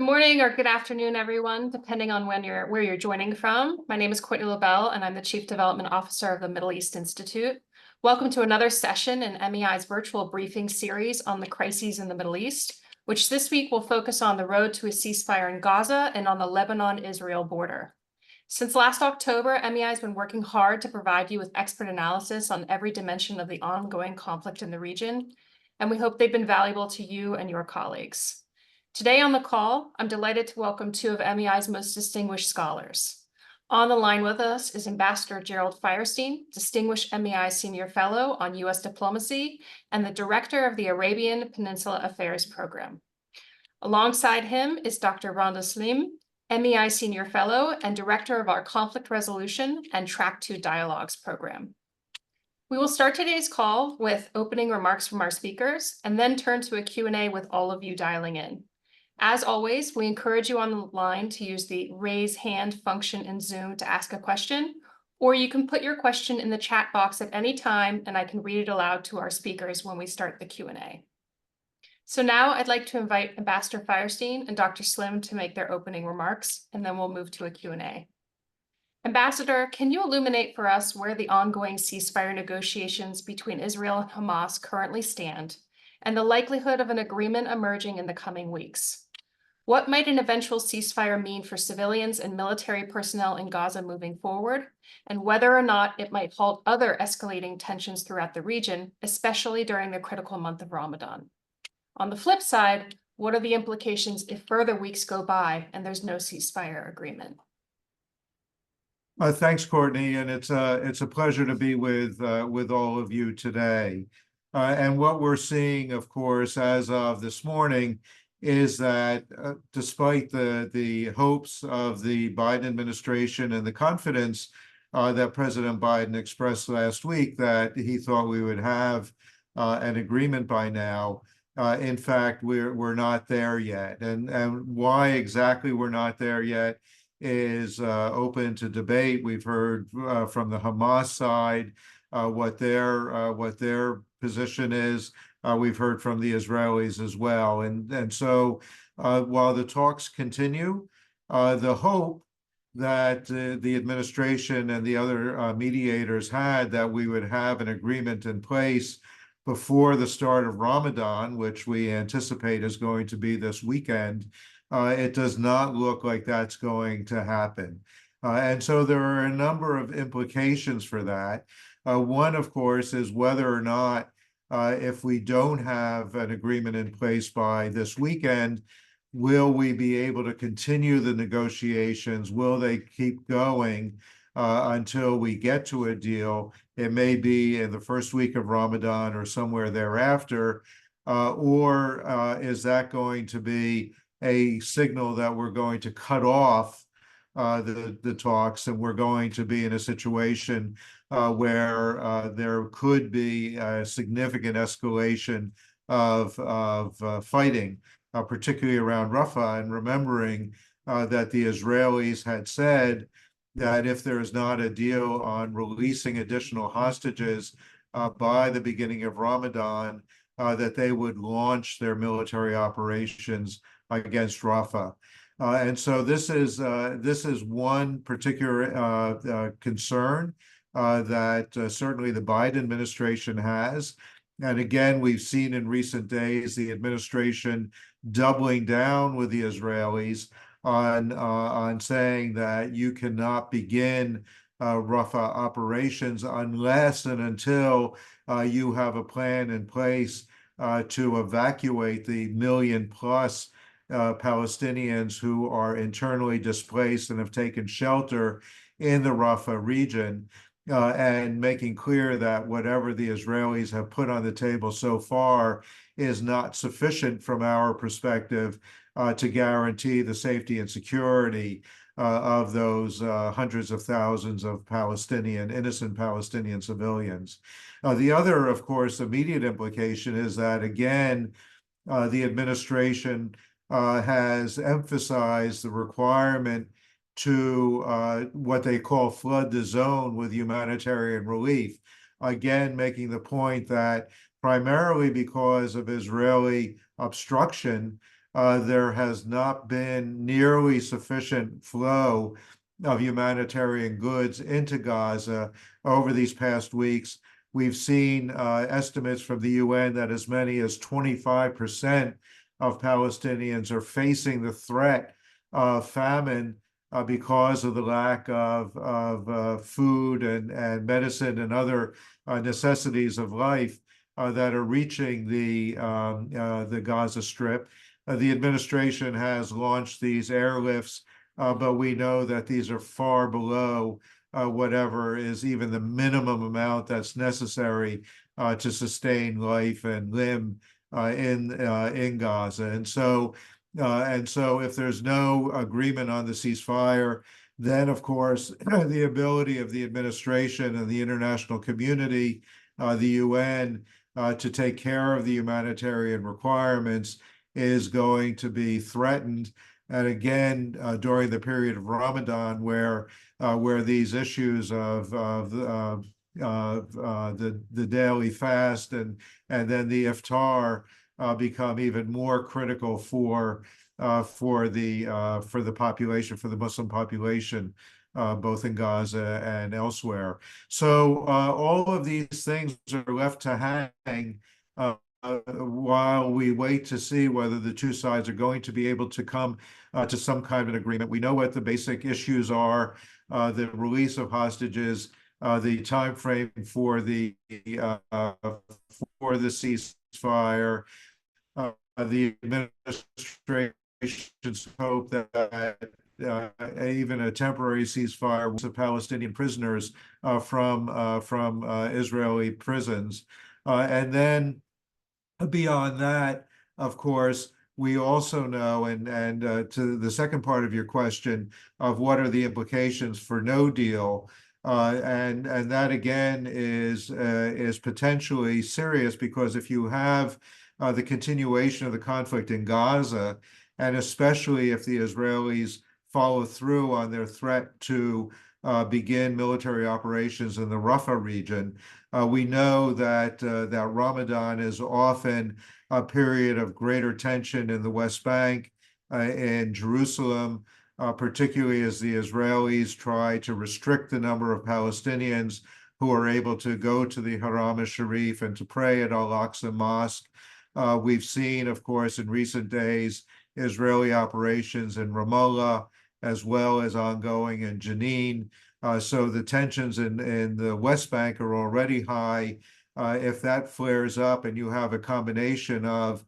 morning or good afternoon, everyone, depending on where you're joining from. My name is Courtney LaBelle, and I'm the Chief Development Officer of the Middle East Institute. Welcome to another session in MEI's virtual briefing series on the crises in the Middle East, which this week will focus on the road to a ceasefire in Gaza and on the Lebanon-Israel border. Since last October, MEI has been working hard to provide you with expert analysis on every dimension of the ongoing conflict in the region, and we hope they've been valuable to you and your colleagues. Today on the call, I'm delighted to welcome two of MEI's most distinguished scholars. On the line with us is Ambassador Gerald Feierstein, Distinguished MEI Senior Fellow on U.S. Diplomacy and the Director of the Arabian Peninsula Affairs Program. Alongside him is Dr. Rhonda Slim, MEI Senior Fellow and Director of our Conflict Resolution and Track 2 Dialogues Program. We will start today's call with opening remarks from our speakers and then turn to a Q&A with all of you dialing in. As always, we encourage you on the line to use the raise hand function in Zoom to ask a question, or you can put your question in the chat box at any time and I can read it aloud to our speakers when we start the Q&A. So now I'd like to invite Ambassador Feierstein and Dr. Slim to make their opening remarks, and then we'll move to a Q&A. Ambassador, can you illuminate for us where the ongoing ceasefire negotiations between Israel and Hamas currently stand, and the likelihood of an agreement emerging in the coming weeks? What might an eventual ceasefire mean for civilians and military personnel in Gaza moving forward, and whether or not it might halt other escalating tensions throughout the region, especially during the critical month of Ramadan? On the flip side, what are the implications if further weeks go by and there's no ceasefire agreement? Thanks, Courtney, and it's a pleasure to be with all of you today. And what we're seeing, of course, as of this morning, is that despite the hopes of the Biden administration and the confidence that President Biden expressed last week that he thought we would have an agreement by now, in fact, we're not there yet. And why exactly we're not there yet is open to debate. We've heard from the Hamas side what their position is. We've heard from the Israelis as well. And so while the talks continue, the hope that the administration and the other mediators had that we would have an agreement in place before the start of Ramadan, which we anticipate is going to be this weekend, it does not look like that's going to happen. And so there are a number of implications for that. One, of course, is whether or not if we don't have an agreement in place by this weekend, will we be able to continue the negotiations? Will they keep going until we get to a deal? It may be in the first week of Ramadan or somewhere thereafter, or is that going to be a signal that we're going to cut off the talks and we're going to be in a situation where there could be a significant escalation of fighting, particularly around Rafah, and remembering that the Israelis had said that if there is not a deal on releasing additional hostages by the beginning of Ramadan, that they would launch their military operations against Rafah. And so this is one particular concern that certainly the Biden administration has. And again, we've seen in recent days the administration doubling down with the Israelis on saying that you cannot begin Rafah operations unless and until you have a plan in place to evacuate the million-plus Palestinians who are internally displaced and have taken shelter in the Rafah region, and making clear that whatever the Israelis have put on the table so far is not sufficient from our perspective to guarantee the safety and security of those hundreds of thousands of innocent Palestinian civilians. The other, of course, immediate implication is that, again, the administration has emphasized the requirement to what they call flood the zone with humanitarian relief. Again, making the point that primarily because of Israeli obstruction, there has not been nearly sufficient flow of humanitarian goods into Gaza over these past weeks. We've seen estimates from the UN that as many as 25% of Palestinians are facing the threat of famine because of the lack of food and medicine and other necessities of life that are reaching the Gaza Strip. The administration has launched these airlifts, but we know that these are far below whatever is even the minimum amount that's necessary to sustain life and limb in Gaza. And so if there's no agreement on the ceasefire, then of course the ability of the administration and the international community, the UN, to take care of the humanitarian requirements is going to be threatened. And again, during the period of Ramadan, where these issues of the daily fast and then the iftar become even more critical for the population, for the Muslim population, both in Gaza and elsewhere. So all of these things are left to hang while we wait to see whether the two sides are going to be able to come to some kind of an agreement. We know what the basic issues are: the release of hostages, the time frame for the ceasefire. The administration's hope that even a temporary ceasefire with Palestinian prisoners from Israeli prisons, and then beyond that, of course, we also know, and to the second part of your question of what are the implications for no deal, and that again is potentially serious, because if you have the continuation of the conflict in Gaza, and especially if the Israelis follow through on their threat to begin military operations in the Rafah region, we know that Ramadan is often a period of greater tension in the West Bank, in Jerusalem, particularly as the Israelis try to restrict the number of Palestinians who are able to go to the Haram al-Sharif and to pray at Al-Aqsa Mosque. We've seen, of course, in recent days, Israeli operations in Ramallah, as well as ongoing in Jenin. So the tensions in the West Bank are already high. If that flares up and you have a combination of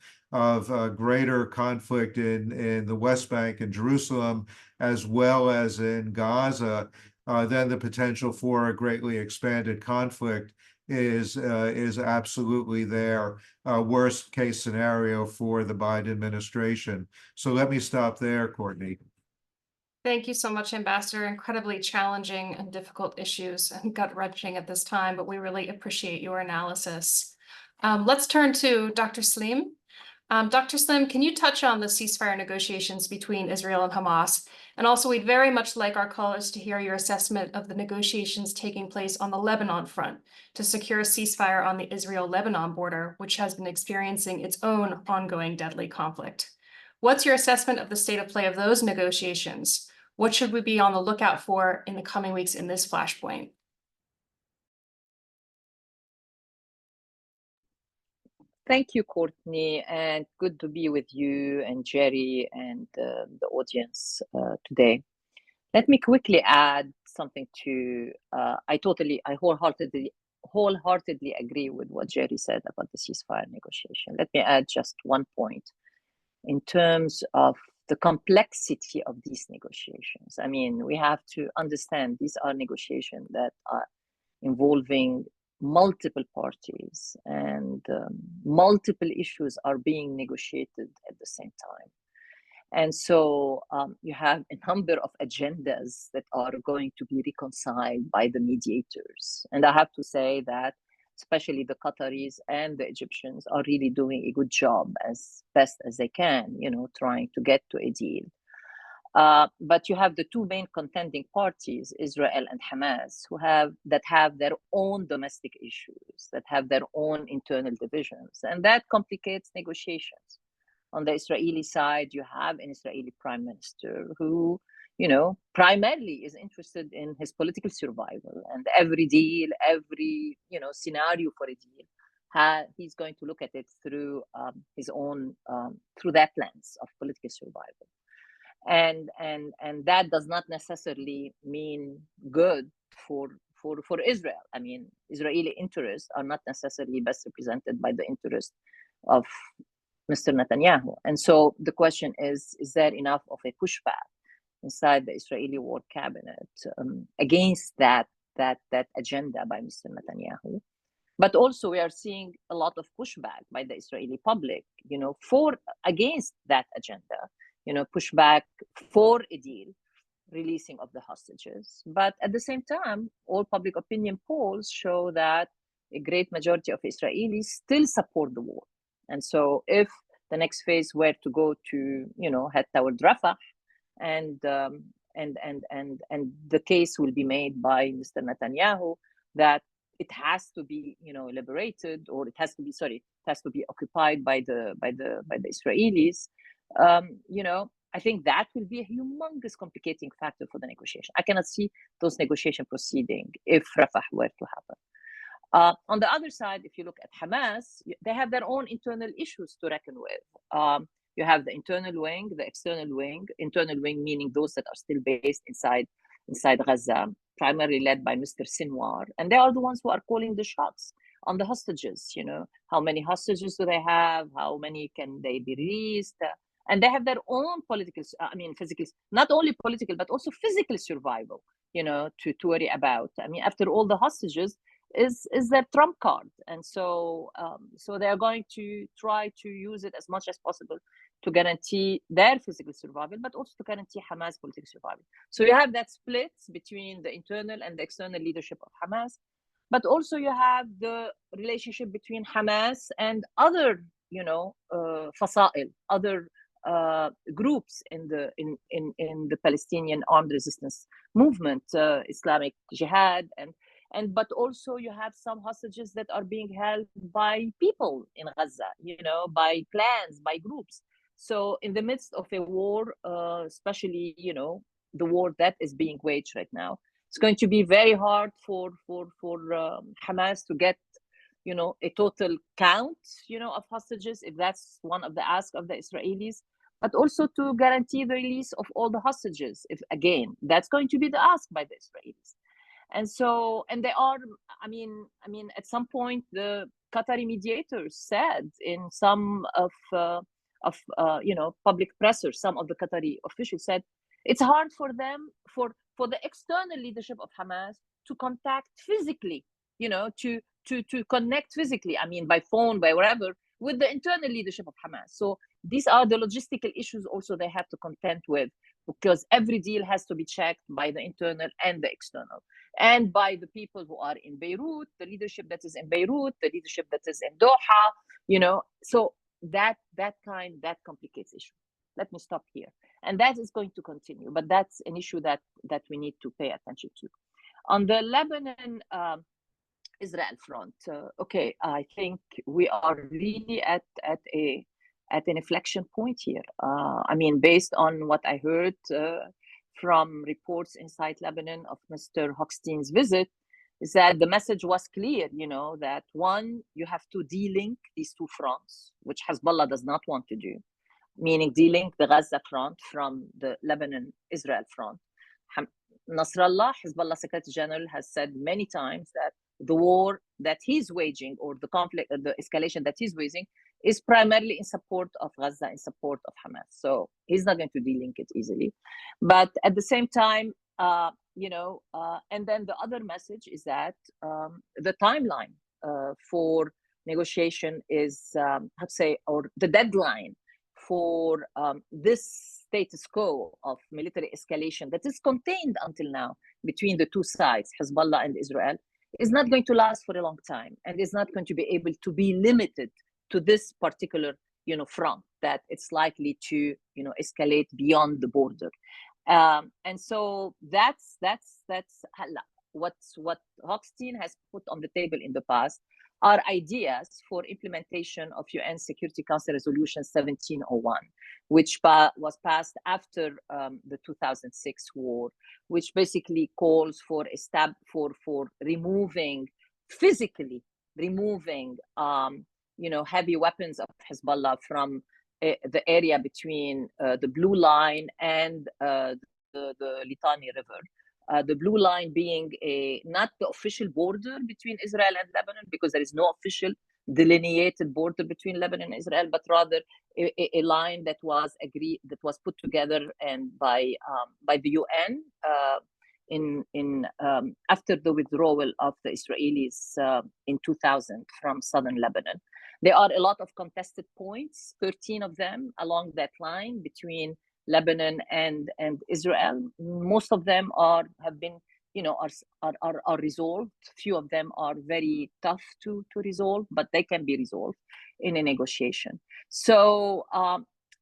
greater conflict in the West Bank and Jerusalem, as well as in Gaza, then the potential for a greatly expanded conflict is absolutely there. Worst case scenario for the Biden administration. So let me stop there, Courtney. Thank you so much, Ambassador. Incredibly challenging and difficult issues and gut-wrenching at this time, but we really appreciate your analysis. Let's turn to Dr. Saleem. Dr. Saleem, can you touch on the ceasefire negotiations between Israel and Hamas? And also, we'd very much like our callers to hear your assessment of the negotiations taking place on the Lebanon front to secure a ceasefire on the Israel-Lebanon border, which has been experiencing its own ongoing deadly conflict. What's your assessment of the state of play of those negotiations? What should we be on the lookout for in the coming weeks in this flashpoint? Thank you, Courtney, and good to be with you and Jerry and the audience today. Let me quickly add something to, I wholeheartedly agree with what Jerry said about the ceasefire negotiation. Let me add just one point in terms of the complexity of these negotiations. I mean, we have to understand these are negotiations that are involving multiple parties, and multiple issues are being negotiated at the same time. And so you have a number of agendas that are going to be reconciled by the mediators. And I have to say that especially the Qataris and the Egyptians are really doing a good job as best as they can, trying to get to a deal. But you have the two main contending parties, Israel and Hamas, that have their own domestic issues, that have their own internal divisions, and that complicates negotiations. On the Israeli side, you have an Israeli prime minister who, primarily is interested in his political survival, and every deal, every, scenario for a deal, he's going to look at it through his own, through that lens of political survival. And that does not necessarily mean good for Israel. I mean, Israeli interests are not necessarily best represented by the interest of Mr. Netanyahu. And so the question is there enough of a pushback inside the Israeli war cabinet against that agenda by Mr. Netanyahu? But also we are seeing a lot of pushback by the Israeli public, against that agenda, pushback for a deal, releasing of the hostages. But at the same time, all public opinion polls show that a great majority of Israelis still support the war. And so if the next phase were to go to, head toward Rafah, and the case will be made by Mr. Netanyahu that it has to be, liberated, or it has to be occupied by the Israelis. I think that will be a humongous complicating factor for the negotiation. I cannot see those negotiations proceeding if Rafah were to happen. On the other side, if you look at Hamas, they have their own internal issues to reckon with. You have the internal wing, the external wing. Internal wing meaning those that are still based inside Gaza, primarily led by Mr. Sinwar, and they are the ones who are calling the shots on the hostages. How many hostages do they have? How many can they be released? And they have their own physical, not only political, but also physical survival, to worry about. I mean, after all, the hostages is their trump card. And so they are going to try to use it as much as possible to guarantee their physical survival, but also to guarantee Hamas political survival. So you have that split between the internal and the external leadership of Hamas, but also you have the relationship between Hamas and other, fasa'il, other groups in the Palestinian armed resistance movement, Islamic Jihad, but also you have some hostages that are being held by people in Gaza, by clans, by groups. So in the midst of a war, especially, the war that is being waged right now, it's going to be very hard for Hamas to get, a total count, of hostages, if that's one of the asks of the Israelis, but also to guarantee the release of all the hostages. If again, that's going to be the ask by the Israelis. And so, and they are, I mean, at some point, the Qatari mediators said in some of public pressers, some of the Qatari officials said, it's hard for them, for the external leadership of Hamas to contact physically, to connect physically, by phone, by wherever, with the internal leadership of Hamas. So these are the logistical issues also they have to contend with, because every deal has to be checked by the internal and the external, and by the people who are in Beirut, the leadership that is in Beirut, the leadership that is in Doha, so that complicates issue. Let me stop here. And that is going to continue, but that's an issue that we need to pay attention to. On the Lebanon Israel front, I think we are really at an inflection point here. Based on what I heard from reports inside Lebanon of Mr. Hochstein's visit, is that the message was clear, that one, you have to de-link these two fronts, which Hezbollah does not want to do, meaning de-link the Gaza front from the Lebanon-Israel front. Nasrallah, Hezbollah Secretary General, has said many times that the war that he's waging, or the conflict, the escalation that he's waging, is primarily in support of Gaza, in support of Hamas. So he's not going to de-link it easily. But at the same time, and then the other message is that the timeline for negotiation is, or the deadline for this status quo of military escalation that is contained until now between the two sides, Hezbollah and Israel, is not going to last for a long time, and is not going to be able to be limited to this particular, front, that it's likely to, escalate beyond the border. And so that's what Hochstein has put on the table in the past. are ideas for implementation of UN Security Council Resolution 1701, which was passed after the 2006 war, which basically calls for physically removing heavy weapons of Hezbollah from the area between the Blue Line and the Litani River. The Blue Line being not the official border between Israel and Lebanon, because there is no official delineated border between Lebanon and Israel, but rather a line that was put together and by the UN after the withdrawal of the Israelis in 2000 from southern Lebanon. There are a lot of contested points, 13 of them along that line between Lebanon and Israel. Most of them are resolved. Few of them are very tough to resolve, but they can be resolved in a negotiation. So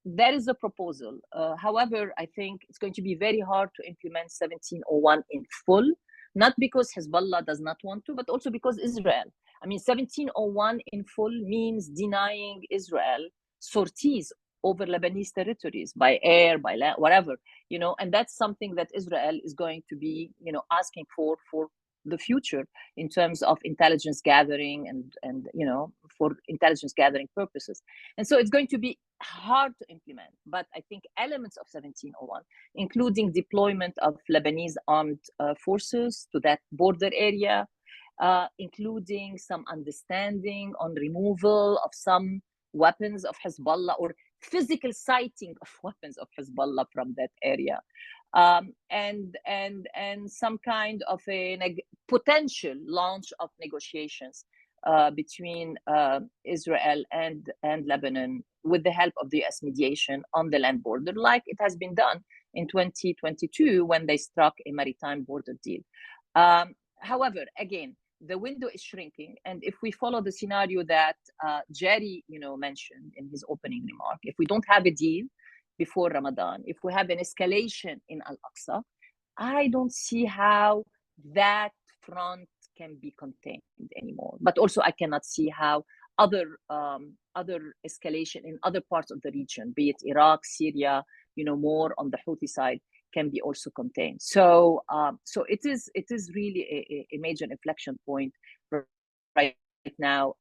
that is the proposal. However, I think it's going to be very hard to implement 1701 in full, not because Hezbollah does not want to, but also because Israel. I mean, 1701 in full means denying Israel sorties over Lebanese territories by air, by land, whatever, and that's something that Israel is going to be, asking for the future in terms of intelligence gathering and for intelligence gathering purposes. And so it's going to be hard to implement, but I think elements of 1701, including deployment of Lebanese armed forces to that border area, including some understanding on removal of some weapons of Hezbollah or physical sighting of weapons of Hezbollah from that area, and some kind of a potential launch of negotiations between Israel and Lebanon with the help of the US mediation on the land border, like it has been done in 2022 when they struck a maritime border deal. However, again, the window is shrinking, and if we follow the scenario that Jerry, mentioned in his opening remark, if we don't have a deal before Ramadan, if we have an escalation in Al-Aqsa, I don't see how that front can be contained anymore. But also, I cannot see how other escalation in other parts of the region, be it Iraq, Syria, more on the Houthi side, can be also contained. So it is really a major inflection point right now,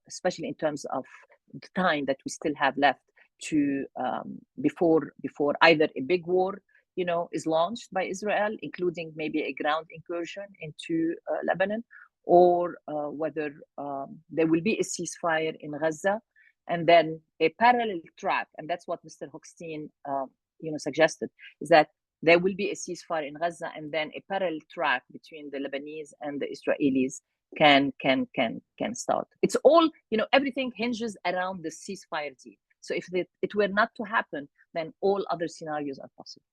especially in terms of the time that we still have left to before either a big war is launched by Israel, including maybe a ground incursion into Lebanon, or whether there will be a ceasefire in Gaza, and then a parallel track, and that's what Mr. Hochstein suggested, is that there will be a ceasefire in Gaza, and then a parallel track between the Lebanese and the Israelis can start. It's all, everything hinges around the ceasefire deal. So if it were not to happen, then all other scenarios are possible.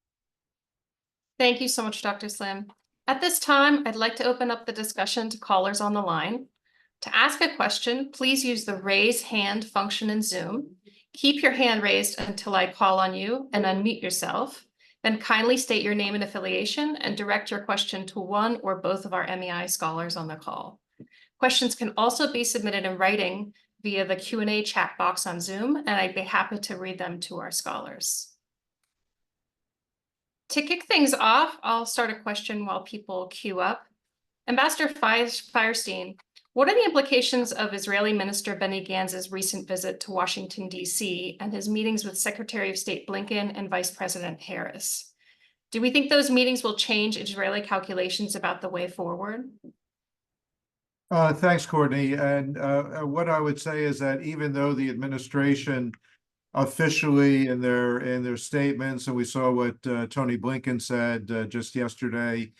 Thank you so much, Dr. Slim. At this time, I'd like to open up the discussion to callers on the line. To ask a question, please use the raise hand function in Zoom. Keep your hand raised until I call on you and unmute yourself. Then kindly state your name and affiliation and direct your question to one or both of our MEI scholars on the call. Questions can also be submitted in writing via the Q&A chat box on Zoom, and I'd be happy to read them to our scholars. To kick things off, I'll start a question while people queue up. Ambassador Firestein, what are the implications of Israeli Minister Benny Gantz's recent visit to Washington, D.C., and his meetings with Secretary of State Blinken and Vice President Harris? Do we think those meetings will change Israeli calculations about the way forward? Thanks, Courtney. And what I would say is that even though the administration officially in their statements, and we saw what Tony Blinken said just yesterday,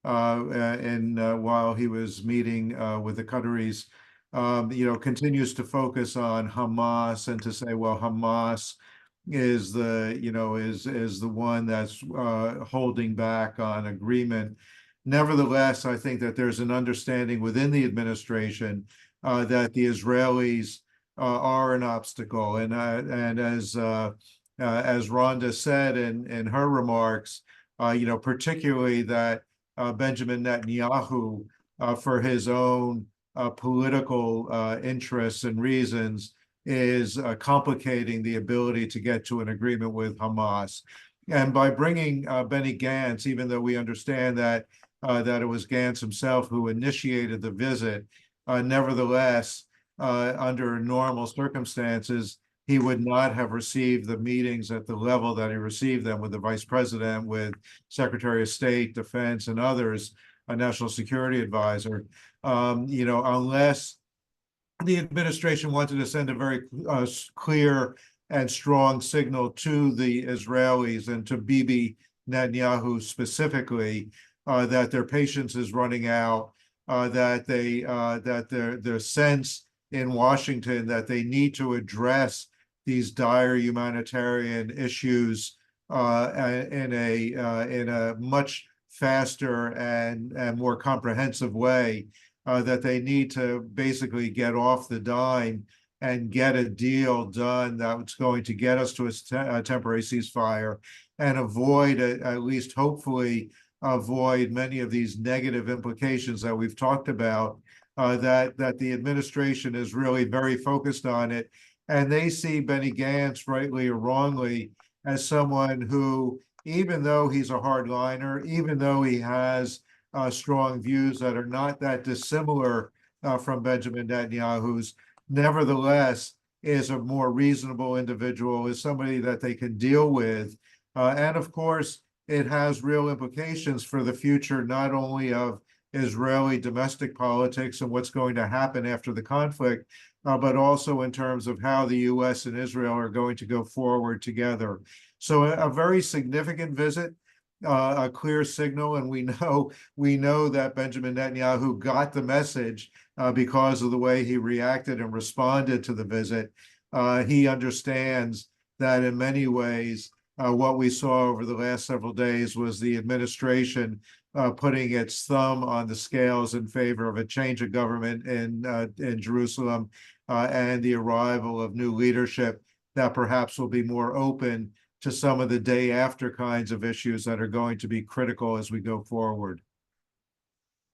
while he was meeting with the Qataris, continues to focus on Hamas and to say, well, Hamas is the one that's holding back on agreement. Nevertheless, I think that there's an understanding within the administration that the Israelis are an obstacle, and as Rhonda said in her remarks, particularly that Benjamin Netanyahu, for his own political interests and reasons is complicating the ability to get to an agreement with Hamas. And by bringing Benny Gantz, even though we understand that it was Gantz himself who initiated the visit, nevertheless, under normal circumstances, he would not have received the meetings at the level that he received them with the vice president, with Secretary of State, Defense, and others, a national security advisor, unless the administration wanted to send a very clear and strong signal to the Israelis and to Bibi Netanyahu specifically that their patience is running out, that their sense in Washington that they need to address these dire humanitarian issues in a much faster and more comprehensive way, that they need to basically get off the dime and get a deal done that's going to get us to a temporary ceasefire and avoid, at least hopefully, avoid many of these negative implications that we've talked about, that the administration is really very focused on it. And they see Benny Gantz, rightly or wrongly, as someone who, even though he's a hardliner, even though he has strong views that are not that dissimilar from Benjamin Netanyahu's, nevertheless is a more reasonable individual, is somebody that they can deal with. And of course, it has real implications for the future, not only of Israeli domestic politics and what's going to happen after the conflict, but also in terms of how the U.S. and Israel are going to go forward together. So a very significant visit, a clear signal, and we know that Benjamin Netanyahu got the message because of the way he reacted and responded to the visit. He understands that in many ways, what we saw over the last several days was the administration putting its thumb on the scales in favor of a change of government in Jerusalem and the arrival of new leadership that perhaps will be more open to some of the day after kinds of issues that are going to be critical as we go forward.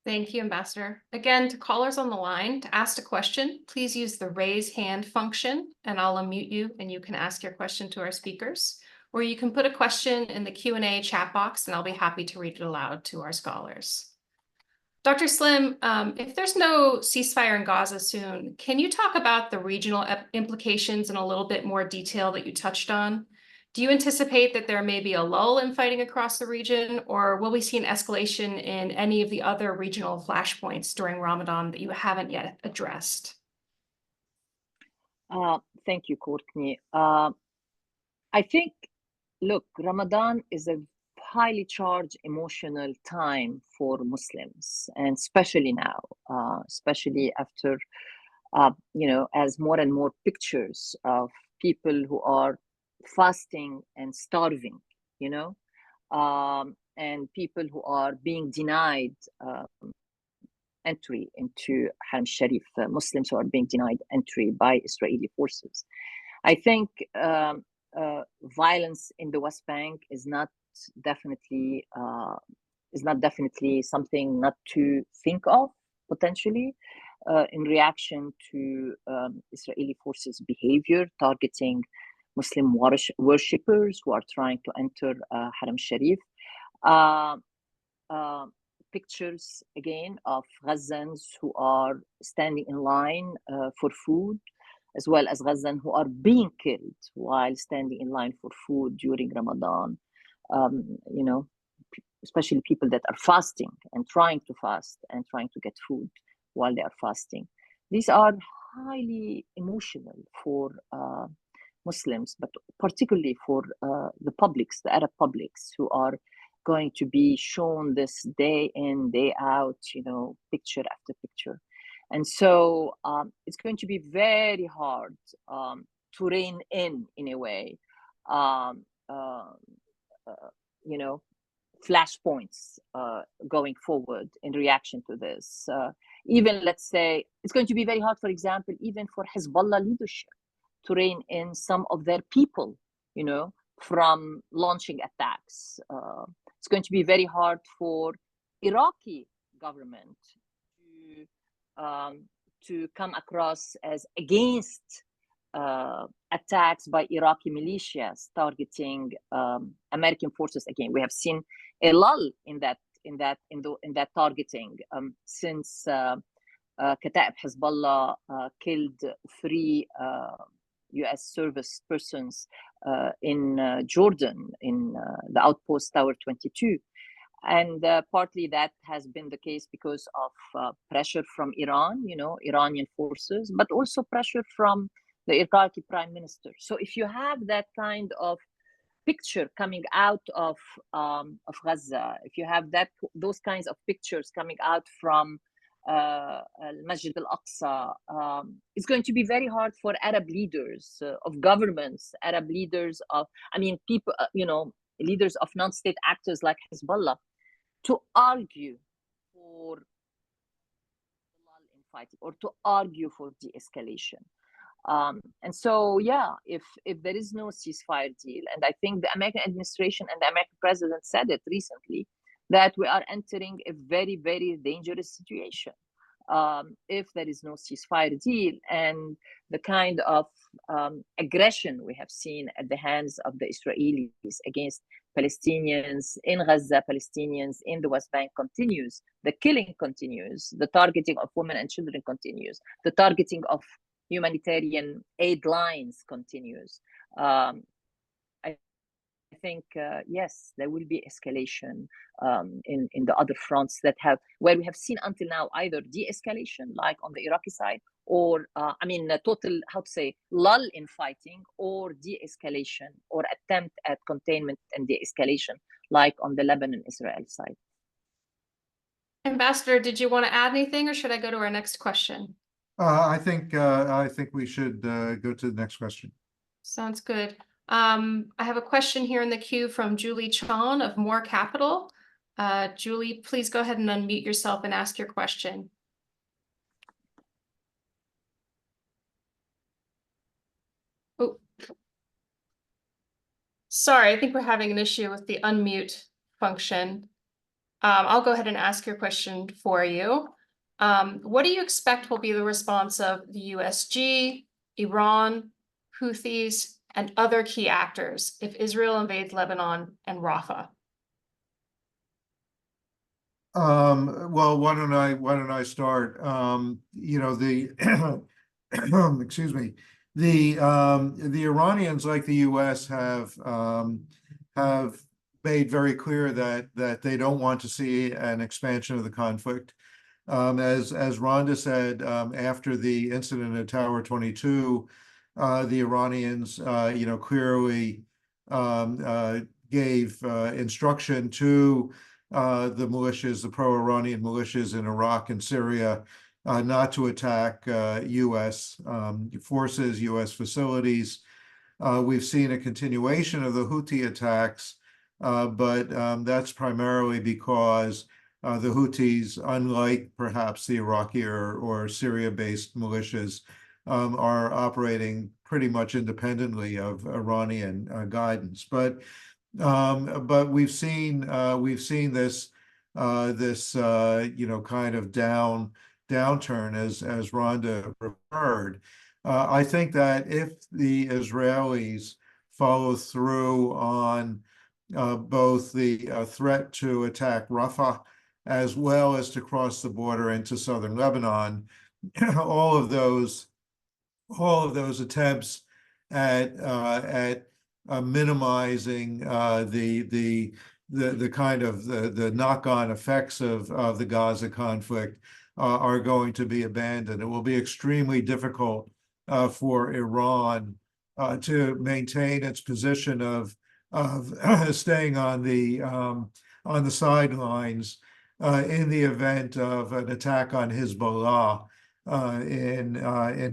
Thank you, Ambassador. Again, to callers on the line, to ask a question, please use the raise hand function and I'll unmute you and you can ask your question to our speakers. Or you can put a question in the Q&A chat box and I'll be happy to read it aloud to our scholars. Dr. Slim, if there's no ceasefire in Gaza soon, can you talk about the regional implications in a little bit more detail that you touched on? Do you anticipate that there may be a lull in fighting across the region, or will we see an escalation in any of the other regional flashpoints during Ramadan that you haven't yet addressed? Thank you, Courtney. I think, look, Ramadan is a highly charged emotional time for Muslims, and especially now, especially after, as more and more pictures of people who are fasting and starving, and people who are being denied entry into Haram Sharif, Muslims who are being denied entry by Israeli forces. I think violence in the West Bank is not definitely something not to think of potentially in reaction to Israeli forces' behavior targeting Muslim worshippers who are trying to enter Haram Sharif. Pictures again of Gazans who are standing in line for food, as well as Gazans who are being killed while standing in line for food during Ramadan. Especially people that are fasting and trying to fast and trying to get food while they are fasting. These are highly emotional for Muslims, but particularly for the publics, the Arab publics, who are going to be shown this day in, day out, picture after picture. And so it's going to be very hard to rein in a way, flashpoints going forward in reaction to this. Even, let's say, it's going to be very hard, for example, even for Hezbollah leadership to rein in some of their people, from launching attacks. It's going to be very hard for Iraqi government to to come across as against attacks by Iraqi militias targeting American forces. Again, we have seen a lull in that targeting since Kataib Hezbollah killed 3 U.S. service persons in Jordan in the outpost Tower 22. And partly that has been the case because of pressure from Iran, Iranian forces, but also pressure from the Iraqi prime minister. So if you have that kind of picture coming out of Gaza, if you have those kinds of pictures coming out from Masjid al-Aqsa, it's going to be very hard for Arab leaders of governments, Arab leaders of, people, leaders of non-state actors like Hezbollah, to argue for fighting or to argue for de-escalation. And so, if there is no ceasefire deal, and I think the American administration and the American president said it recently, that we are entering a very, very dangerous situation. If there is no ceasefire deal, and the kind of aggression we have seen at the hands of the Israelis against Palestinians in Gaza, Palestinians in the West Bank continues, the killing continues, the targeting of women and children continues, the targeting of humanitarian aid lines continues. I think, yes, there will be escalation in the other fronts where we have seen until now either de-escalation, like on the Iraqi side, or a total, lull in fighting, or de-escalation or attempt at containment and de-escalation, like on the Lebanon-Israel side. Ambassador, did you want to add anything, or should I go to our next question? I think we should go to the next question. Sounds good. I have a question here in the queue from Julie Chon of More Capital. Julie, please go ahead and unmute yourself and ask your question. Oh, sorry, I think we're having an issue with the unmute function. I'll go ahead and ask your question for you. What do you expect will be the response of the USG, Iran, Houthis, and other key actors if Israel invades Lebanon and Rafah? Well, why don't I start? Excuse me. The Iranians, like the U.S., have made very clear that they don't want to see an expansion of the conflict. As Rhonda said, after the incident at Tower 22, the Iranians, clearly gave instruction to the militias, the pro-Iranian militias in Iraq and Syria, not to attack U.S. forces, U.S. facilities. We've seen a continuation of the Houthi attacks, but that's primarily because the Houthis, unlike perhaps the Iraqi or Syria-based militias, are operating pretty much independently of Iranian guidance. But we've seen this kind of downturn as Rhonda referred. I think that if the Israelis follow through on both the threat to attack Rafah as well as to cross the border into southern Lebanon, all of those attempts at minimizing the kind of the knock-on effects of the Gaza conflict are going to be abandoned. It will be extremely difficult for Iran to maintain its position of staying on the sidelines in the event of an attack on Hezbollah in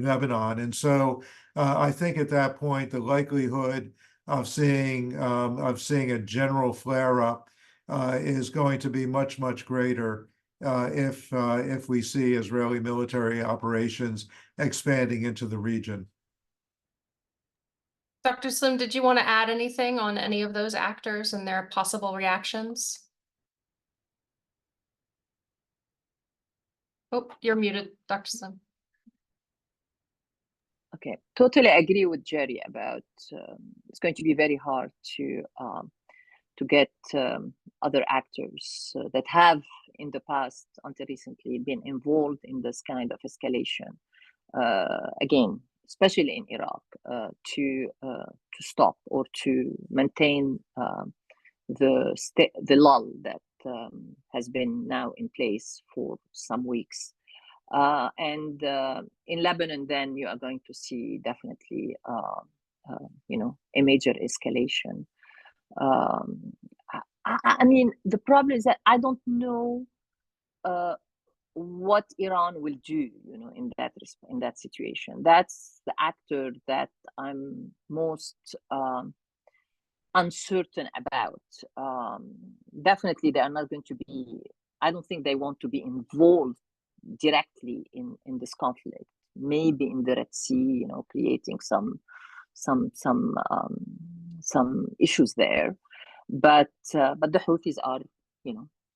Lebanon. And so I think at that point the likelihood of seeing a general flare-up is going to be much greater if we see Israeli military operations expanding into the region. Dr. Slim, did you want to add anything on any of those actors and their possible reactions? Oh, you're muted, Dr. Slim. Okay, totally agree with Jerry about it's going to be very hard to get other actors that have in the past until recently been involved in this kind of escalation again, especially in Iraq, to stop or to maintain the lull that has been now in place for some weeks. And in Lebanon, then you are going to see definitely, a major escalation. I mean, the problem is that I don't know what Iran will do, in that situation. That's the actor that I'm most uncertain about. Definitely, they are not going to be. I don't think they want to be involved directly in this conflict. Maybe in the Red Sea, creating some issues there. But the Houthis are,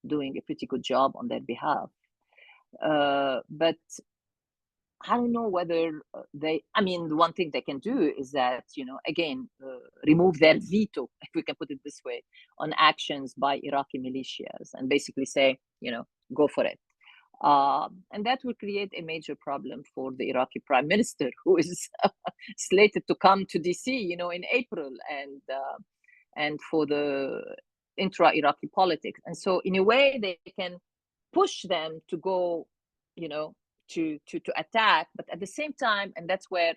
doing a pretty good job on their behalf. But I don't know whether I mean, the one thing they can do is that, again, remove their veto, if we can put it this way, on actions by Iraqi militias and basically say, go for it. And that will create a major problem for the Iraqi prime minister, who is slated to come to DC, in April, and for the intra-Iraqi politics. And so in a way, they can push them to go, to attack, but at the same time, and that's where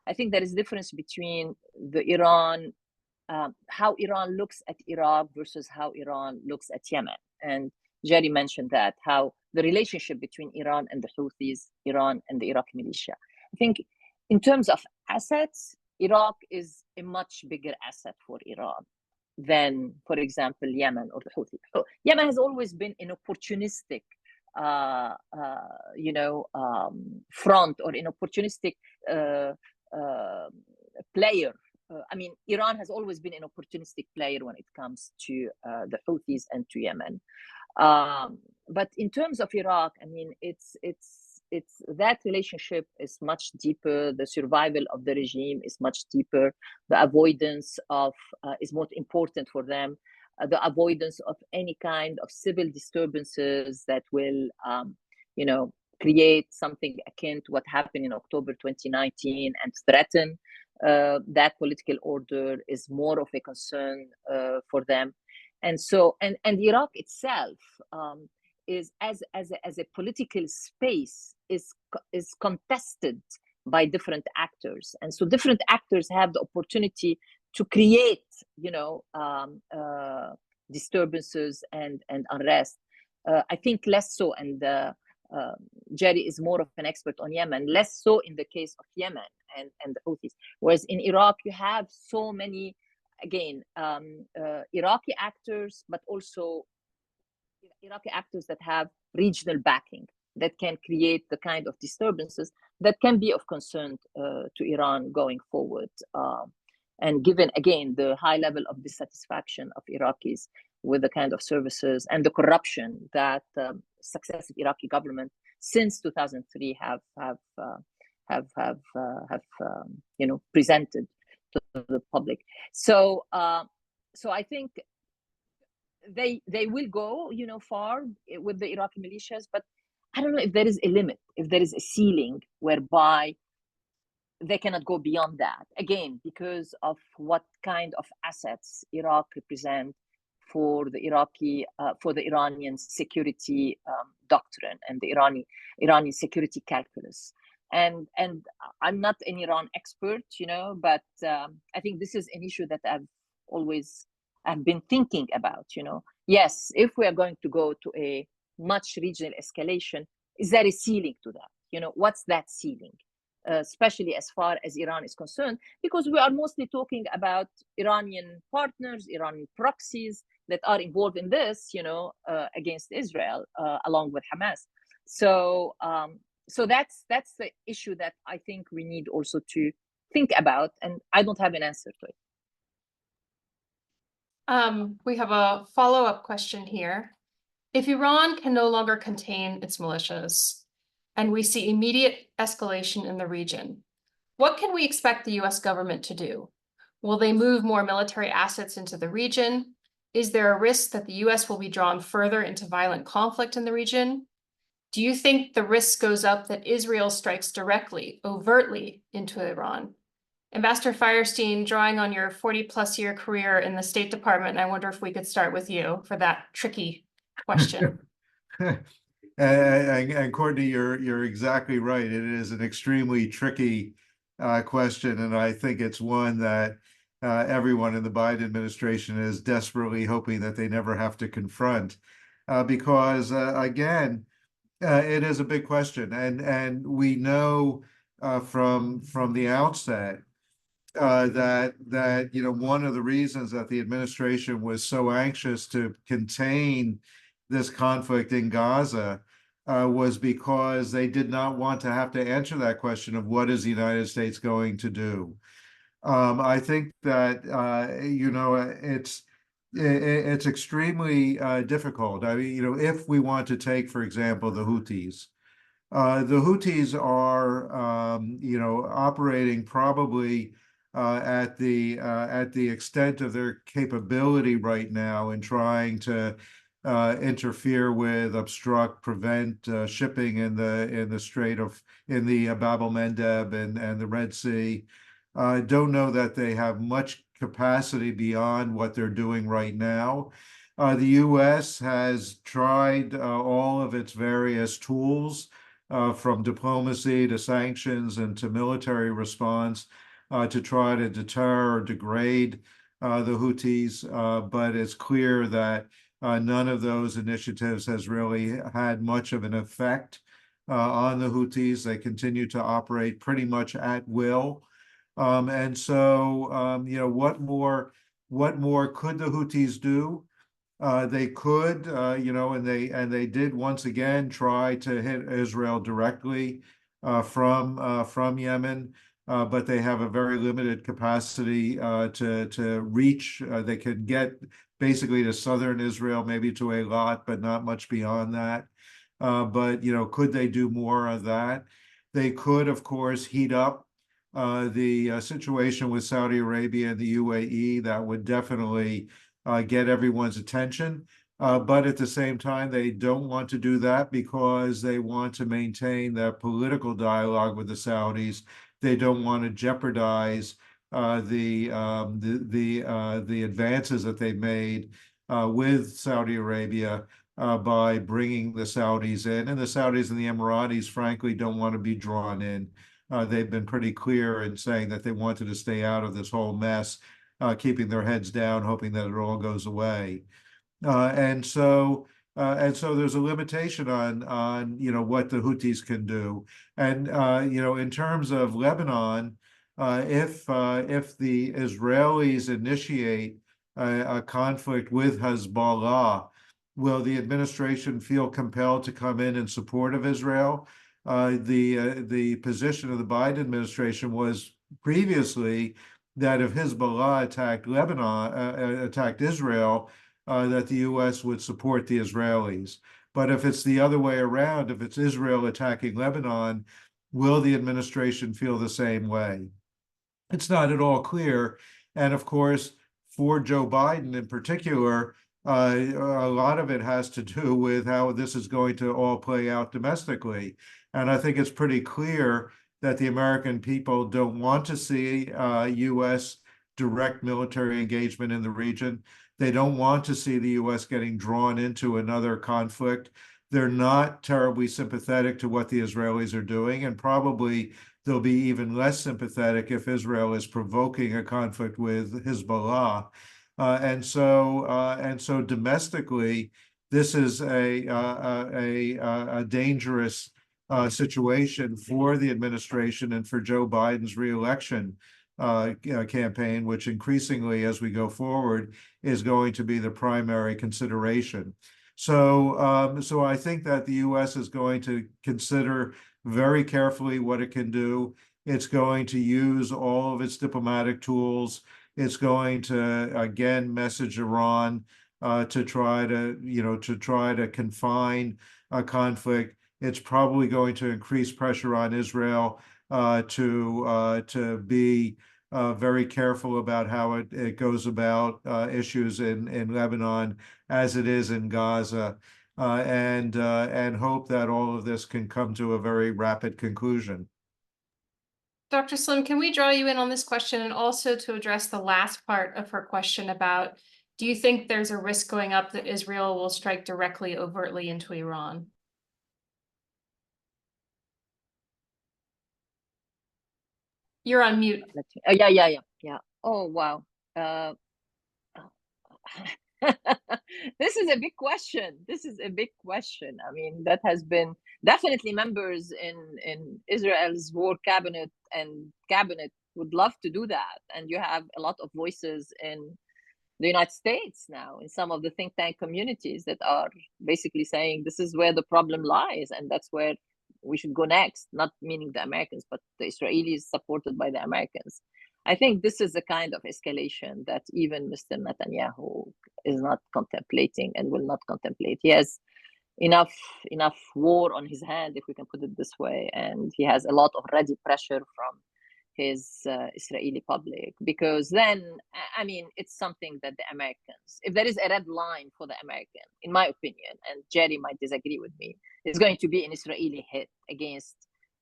I think there is a difference between the Iran, how Iran looks at Iraq versus how Iran looks at Yemen. And Jerry mentioned that, how the relationship between Iran and the Houthis, Iran and the Iraqi militia. I think in terms of assets, Iraq is a much bigger asset for Iran than, for example, Yemen or the Houthis. So Yemen has always been an opportunistic front or an opportunistic player. I mean, Iran has always been an opportunistic player when it comes to the Houthis and to Yemen. But in terms of Iraq, I mean, it's that relationship is much deeper. The survival of the regime is much deeper. The avoidance of is more important for them. The avoidance of any kind of civil disturbances that will, create something akin to what happened in October 2019 and threaten that political order is more of a concern for them. And so, and Iraq itself is as a political space is contested by different actors, and so different actors have the opportunity to create, disturbances and unrest. I think less so, and Jerry is more of an expert on Yemen, less so in the case of Yemen and the Houthis. Whereas in Iraq, you have so many, again, Iraqi actors, but also Iraqi actors that have regional backing that can create the kind of disturbances that can be of concern to Iran going forward. And given, again, the high level of dissatisfaction of Iraqis with the kind of services and the corruption that successive Iraqi government since 2003 have presented to the public. So I think they will go, far with the Iraqi militias, but I don't know if there is a limit, if there is a ceiling whereby they cannot go beyond that, again, because of what kind of assets Iraq represent for the Iranian security doctrine and the Iranian security calculus. And I'm not an Iran expert, but I think this is an issue that I've been thinking about, Yes, if we are going to go to a much regional escalation, is there a ceiling to that? What's that ceiling? Especially as far as Iran is concerned, because we are mostly talking about Iranian partners, Iranian proxies that are involved in this, against Israel, along with Hamas. So that's the issue that I think we need also to think about, and I don't have an answer to it. We have a follow-up question here. If Iran can no longer contain its militias, and we see immediate escalation in the region. What can we expect the US government to do? Will they move more military assets into the region? Is there a risk that the US will be drawn further into violent conflict in the region? Do you think the risk goes up that Israel strikes directly, overtly into Iran? Ambassador Firestein, drawing on your 40+ year career in the State Department, I wonder if we could start with you for that tricky question. And Courtney, you're exactly right. It is an extremely tricky question, and I think it's one that everyone in the Biden administration is desperately hoping that they never have to confront, because again, it is a big question, and we know from the outset that one of the reasons that the administration was so anxious to contain this conflict in Gaza was because they did not want to have to answer that question of what is the United States going to do. I think that it's extremely difficult. I mean, if we want to take, for example, the Houthis. The Houthis are, operating probably at the extent of their capability right now in trying to interfere with, obstruct, prevent shipping in the Bab el-Mandeb and the Red Sea. Don't know that they have much capacity beyond what they're doing right now. The U.S. has tried all of its various tools, from diplomacy to sanctions and to military response, to try to deter or degrade the Houthis, but it's clear that none of those initiatives has really had much of an effect on the Houthis. They continue to operate pretty much at will. And so, what more could the Houthis do? They could, and they did once again try to hit Israel directly from Yemen, but they have a very limited capacity to reach. They could get basically to southern Israel, maybe to Eilat, but not much beyond that. But could they do more of that? They could, of course, heat up the situation with Saudi Arabia and the UAE. That would definitely get everyone's attention. But at the same time, they don't want to do that because they want to maintain that political dialogue with the Saudis. They don't want to jeopardize the advances that they've made with Saudi Arabia by bringing the Saudis in. And the Saudis and the Emiratis, frankly, don't want to be drawn in. They've been pretty clear in saying that they wanted to stay out of this whole mess, keeping their heads down, hoping that it all goes away. And so there's a limitation on what the Houthis can do. And in terms of Lebanon, if the Israelis initiate a conflict with Hezbollah, will the administration feel compelled to come in support of Israel? The position of the Biden administration was previously that if Hezbollah attacked Israel, that the U.S. would support the Israelis. But if it's the other way around, if it's Israel attacking Lebanon, will the administration feel the same way? It's not at all clear. And of course, for Joe Biden in particular, a lot of it has to do with how this is going to all play out domestically. And I think it's pretty clear that the American people don't want to see U.S. direct military engagement in the region. They don't want to see the U.S. getting drawn into another conflict. They're not terribly sympathetic to what the Israelis are doing, and probably they'll be even less sympathetic if Israel is provoking a conflict with Hezbollah. And so domestically, this is a dangerous situation for the administration and for Joe Biden's reelection campaign, which increasingly, as we go forward, is going to be the primary consideration. So I think that the U.S. is going to consider very carefully what it can do. It's going to use all of its diplomatic tools. It's going to again message Iran to try to confine a conflict. It's probably going to increase pressure on Israel to be very careful about how it goes about issues in Lebanon as it is in Gaza, and hope that all of this can come to a very rapid conclusion. Dr. Slim, can we draw you in on this question and also to address the last part of her question about, do you think there's a risk going up that Israel will strike directly, overtly into Iran? You're on mute. Oh, yeah. Oh, wow. This is a big question. This is a big question. I mean, that has been definitely members in Israel's war cabinet and cabinet would love to do that. And you have a lot of voices in the United States now, in some of the think tank communities that are basically saying this is where the problem lies and that's where we should go next, not meaning the Americans, but the Israelis supported by the Americans. I think this is a kind of escalation that even Mr. Netanyahu is not contemplating and will not contemplate. He has enough war on his hand, if we can put it this way, and he has a lot of ready pressure from his Israeli public, because then, I mean, it's something that the Americans, if there is a red line for the American, in my opinion, and Jerry might disagree with me, it's going to be an Israeli hit against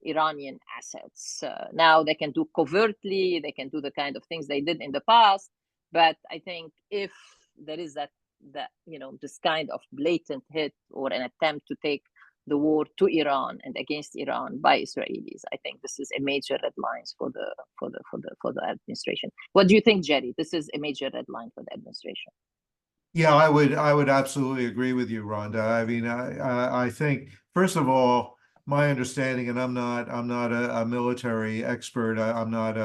Iranian assets. Now they can do covertly, they can do the kind of things they did in the past, but I think if there is that this kind of blatant hit or an attempt to take the war to Iran and against Iran by Israelis, I think this is a major red line for the administration. What do you think, Jerry? This is a major red line for the administration. Yeah, I would absolutely agree with you, Rhonda. I mean, I think first of all, my understanding, and I'm not a military expert. I'm not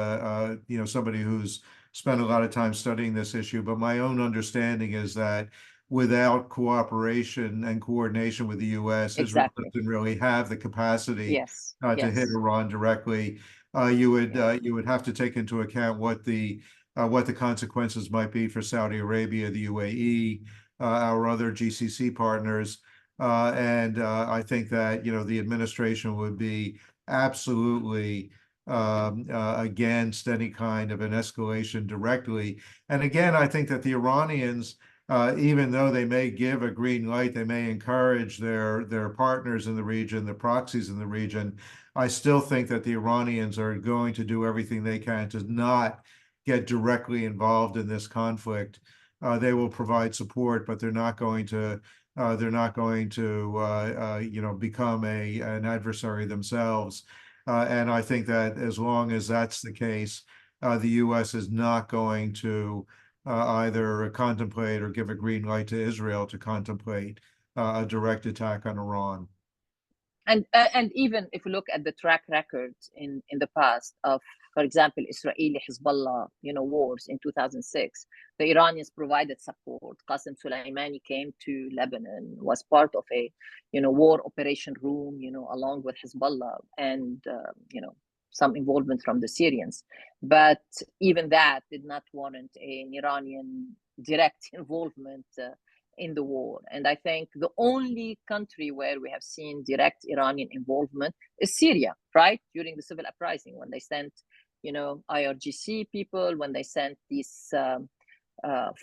somebody who's spent a lot of time studying this issue, but my own understanding is that without cooperation and coordination with the U.S., Israel doesn't really have the capacity to hit Iran directly. You would have to take into account what the consequences might be for Saudi Arabia, the UAE, our other GCC partners. And I think that, the administration would be absolutely against any kind of an escalation directly. And again, I think that the Iranians, even though they may give a green light, they may encourage their partners in the region, the proxies in the region, I still think that the Iranians are going to do everything they can to not get directly involved in this conflict. They will provide support, but they're not going to become an adversary themselves. And I think that as long as that's the case, the U.S. is not going to either contemplate or give a green light to Israel to contemplate a direct attack on Iran. And even if we look at the track record in the past of, for example, Israeli Hezbollah, wars in 2006, the Iranians provided support. Qasem Soleimani came to Lebanon, was part of a, war operation room, along with Hezbollah, and some involvement from the Syrians. But even that did not warrant an Iranian direct involvement in the war. And I think the only country where we have seen direct Iranian involvement is Syria, right? During the civil uprising, when they sent, IRGC people, when they sent these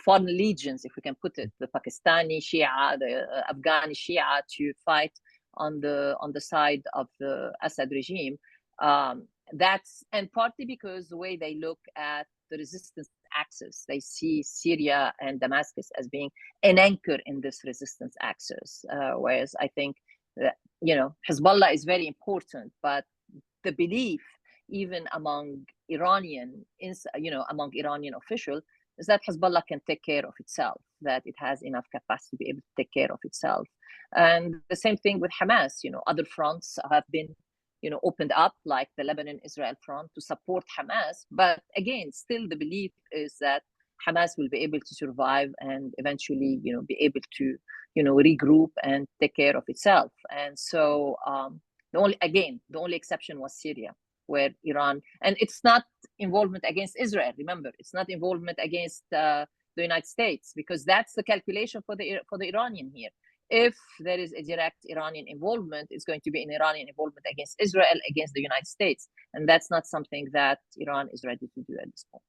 foreign legions, if we can put it, the Pakistani Shia, the Afghani Shia, to fight on the side of the Assad regime. That's, and partly because the way they look at the resistance axis, they see Syria and Damascus as being an anchor in this resistance axis. Whereas I think that, Hezbollah is very important, but the belief, even among Iranian officials, is that Hezbollah can take care of itself, that it has enough capacity to be able to take care of itself. And the same thing with Hamas. Other fronts have been opened up, like the Lebanon-Israel front, to support Hamas. But again, still the belief is that Hamas will be able to survive and eventually, be able to, regroup and take care of itself. And so the only exception was Syria, where Iran, and it's not involvement against Israel. Remember, it's not involvement against the United States, because that's the calculation for the Iranian here. if there is a direct Iranian involvement, it's going to be an Iranian involvement against Israel, against the United States. And that's not something that Iran is ready to do at this point.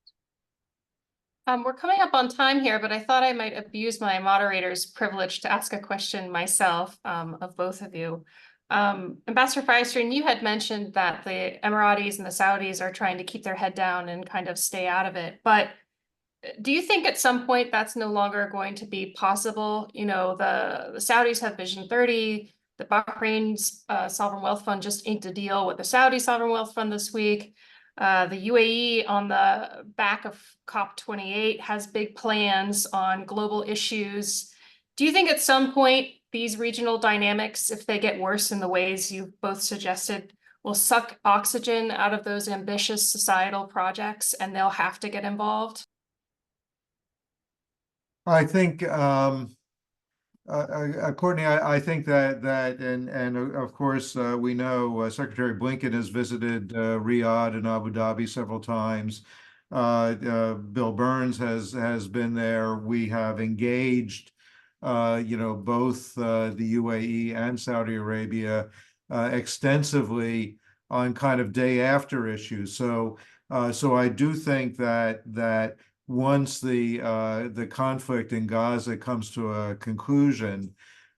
We're coming up on time here, but I thought I might abuse my moderator's privilege to ask a question myself of both of you. Ambassador Firestone, you had mentioned that the Emiratis and the Saudis are trying to keep their head down and kind of stay out of it. But do you think at some point that's no longer going to be possible? You know, the Saudis have Vision 30. The Bahrain's Sovereign Wealth Fund just inked a deal with the Saudi Sovereign Wealth Fund this week. The UAE on the back of COP28 has big plans on global issues. Do you think at some point these regional dynamics, if they get worse in the ways you've both suggested, will suck oxygen out of those ambitious societal projects and they'll have to get involved? I think, Courtney, I think that and of course we know Secretary Blinken has visited Riyadh and Abu Dhabi several times. Bill Burns has been there. We have engaged, both the UAE and Saudi Arabia extensively on kind of day after issues. So I do think that once the conflict in Gaza comes to a conclusion,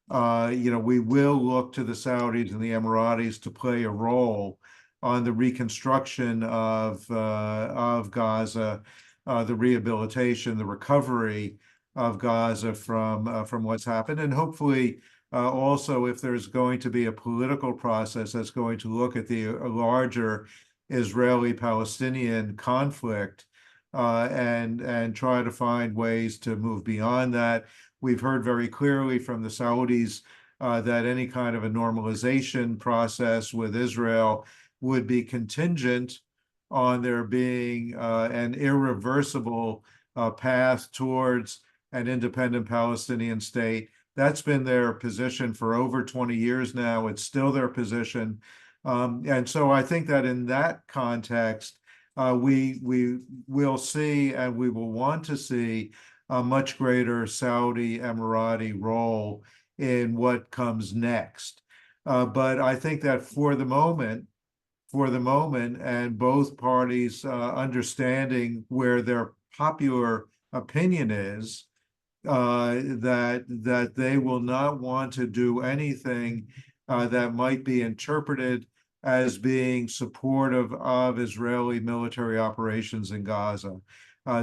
we will look to the Saudis and the Emiratis to play a role on the reconstruction of Gaza, the rehabilitation, the recovery of Gaza from what's happened, and hopefully also if there's going to be a political process that's going to look at the larger Israeli-Palestinian conflict. And try to find ways to move beyond that. We've heard very clearly from the Saudis that any kind of a normalization process with Israel would be contingent on there being an irreversible path towards an independent Palestinian state. That's been their position for over 20 years now. It's still their position. And so I think that in that context, we will see and we will want to see a much greater Saudi Emirati role in what comes next. But I think that for the moment, and both parties understanding where their popular opinion is, that they will not want to do anything that might be interpreted as being supportive of Israeli military operations in Gaza.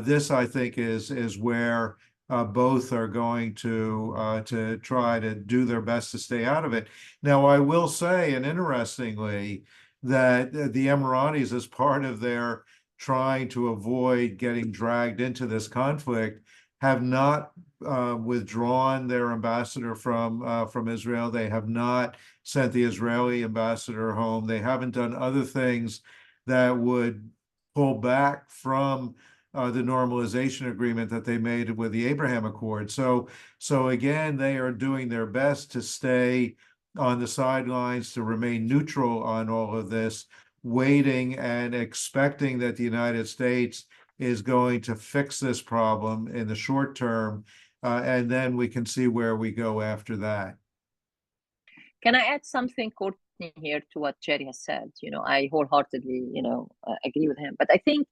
This, I think, is where both are going to try to do their best to stay out of it. Now, I will say, and interestingly, that the Emiratis, as part of their trying to avoid getting dragged into this conflict, have not withdrawn their ambassador from Israel. They have not sent the Israeli ambassador home. They haven't done other things that would pull back from the normalization agreement that they made with the Abraham Accord. So again, they are doing their best to stay on the sidelines, to remain neutral on all of this, waiting and expecting that the United States is going to fix this problem in the short term, and then we can see where we go after that. Can I add something, Courtney, here to what Jerry has said? I wholeheartedly, agree with him. But I think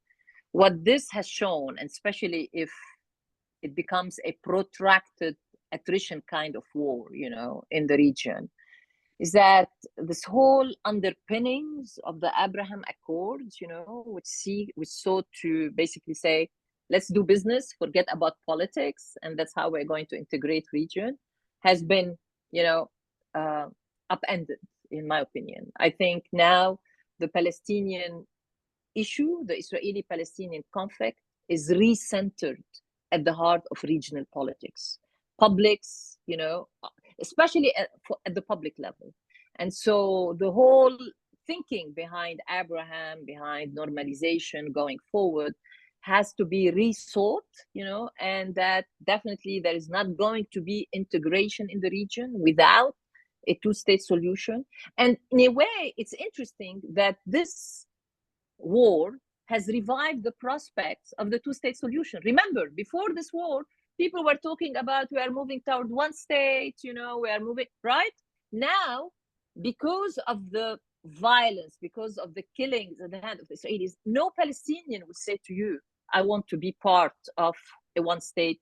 what this has shown, and especially if it becomes a protracted attrition kind of war, in the region, is that this whole underpinnings of the Abraham Accords, which sought to basically say, let's do business, forget about politics, and that's how we're going to integrate region, has been, upended, in my opinion. I think now the Palestinian issue, the Israeli-Palestinian conflict, is recentered at the heart of regional politics. Publics, especially at the public level. And so the whole thinking behind Abraham, behind normalization going forward, has to be rethought, and that definitely there is not going to be integration in the region without a two-state solution. And in a way, it's interesting that this war has revived the prospects of the two-state solution. Remember, before this war, people were talking about we are moving toward one state, we are moving, right? Now, because of the violence, because of the killings at the hand of the Israelis, no Palestinian will say to you, I want to be part of a one state,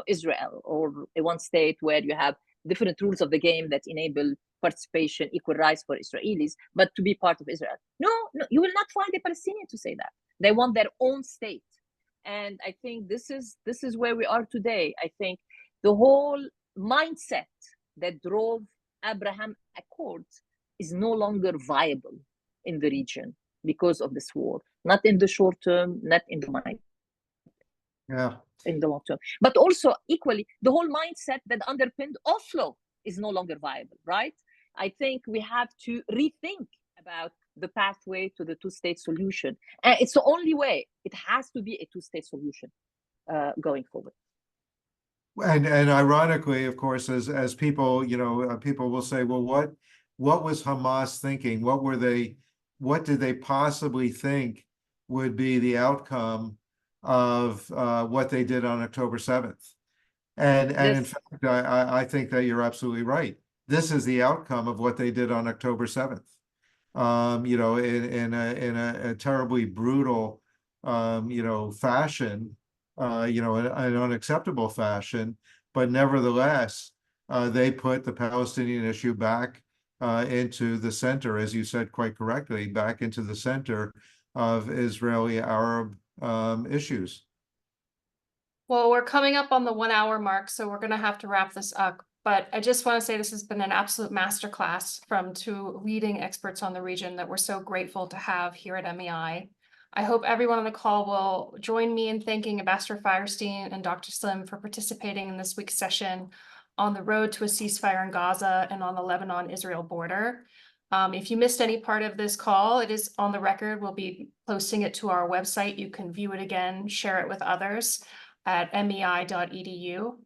Israel, or a one state where you have different rules of the game that enable participation, equal rights for Israelis, but to be part of Israel. No, you will not find a Palestinian to say that. They want their own state. And I think this is where we are today. I think the whole mindset that drove Abraham Accords is no longer viable in the region because of this war. Not in the short term, not in the in the long term. But also equally, the whole mindset that underpinned Oslo is no longer viable, right? I think we have to rethink about the pathway to the two-state solution. And it's the only way. It has to be a two-state solution going forward. And ironically, of course, as people, people will say, well, what was Hamas thinking? What did they possibly think would be the outcome of what they did on October 7th? And in fact, I think that you're absolutely right. This is the outcome of what they did on October 7th. In a terribly brutal, fashion, an unacceptable fashion, but nevertheless, they put the Palestinian issue back into the center, as you said quite correctly, back into the center of Israeli-Arab issues. Well, we're coming up on the 1 hour mark, so we're going to have to wrap this up. But I just want to say this has been an absolute masterclass from two leading experts on the region that we're so grateful to have here at MEI. I hope everyone on the call will join me in thanking Ambassador Firestein and Dr. Slim for participating in this week's session on the road to a ceasefire in Gaza and on the Lebanon-Israel border. If you missed any part of this call, it is on the record. We'll be posting it to our website. You can view it again, share it with others at mei.edu.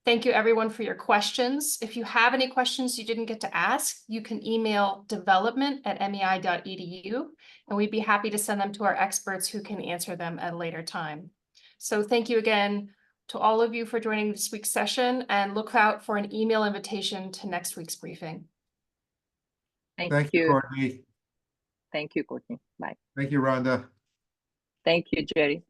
Thank you everyone for your questions. If you have any questions you didn't get to ask, you can email development@mei.edu, and we'd be happy to send them to our experts who can answer them at a later time. So thank you again to all of you for joining this week's session, and look out for an email invitation to next week's briefing. Thank you, Courtney. Thank you, Courtney. Bye. Thank you, Rhonda. Thank you, Jerry.